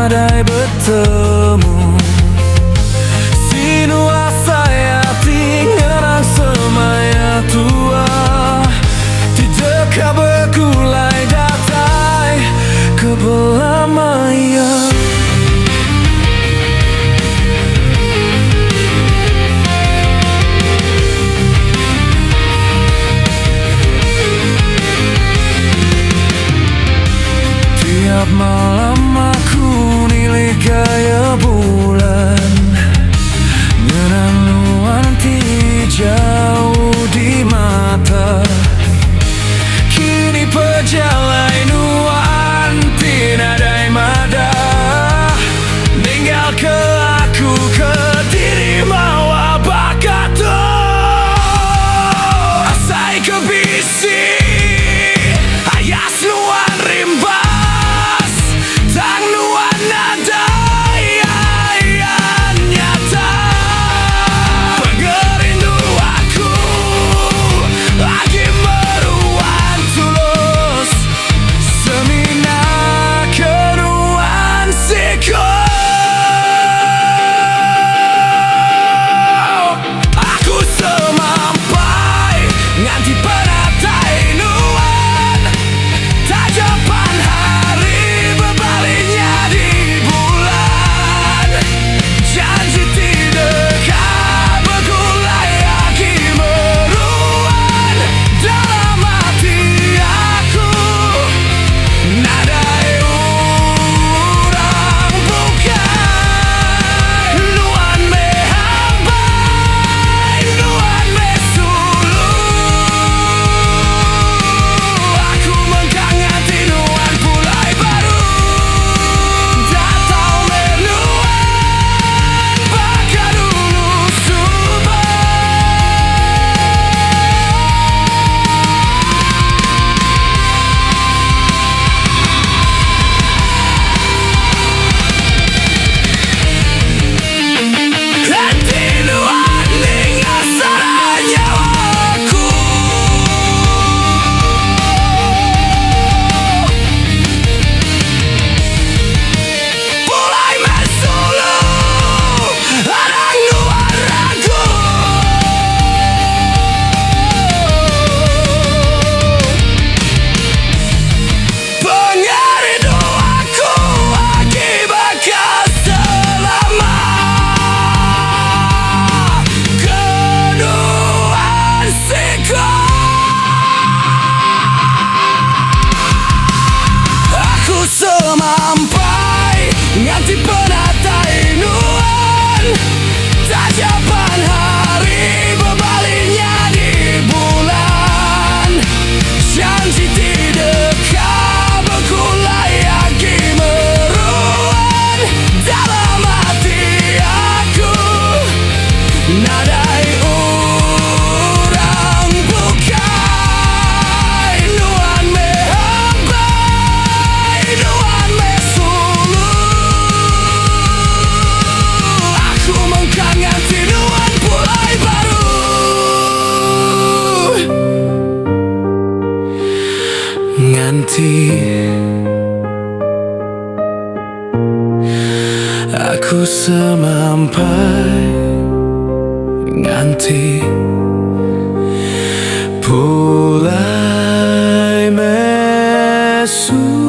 nadai bertemu. Sinua saya tinggal semaya tua, tidak bergulai datai kebelah maya. Tiap malam aku nilai gaya bulan, menanti jauh di mata. Kini perjalanan tinadai mada, tinggal ke aku ke diri mawa bakato. Asai ke bisi ayas nuan rimbas, tang nuan nada yang nyata. Pengerindu aku lagi meruan tulus, semina kenuan siko. Aku semampai nganti penatai nuan, tajapan hari berbalinya di bulan. Janji tidak bergulai lagi meruan dalam hati aku. Nadai orang bukan nuan mehambai, nuan mesulu. Aku menghangati nuan pulai baru, datang menuan baka dulu subah. Hati nuan hingga sarang nyawaku. Mulai mesulu adang nuan ragu. Pengerindu aku lagi bekas selama kenuan siko. Aku semampai nganti penatai nuan, tajapan hari berbalinya di bulan. Janji tidak bergulai lagi meruan dalam hati aku. Nadai orang bukan nuan mehambai, nuan mesulu. Aku menghangati nuan pulai baru, nganti aku semampai nganti pulai mesu.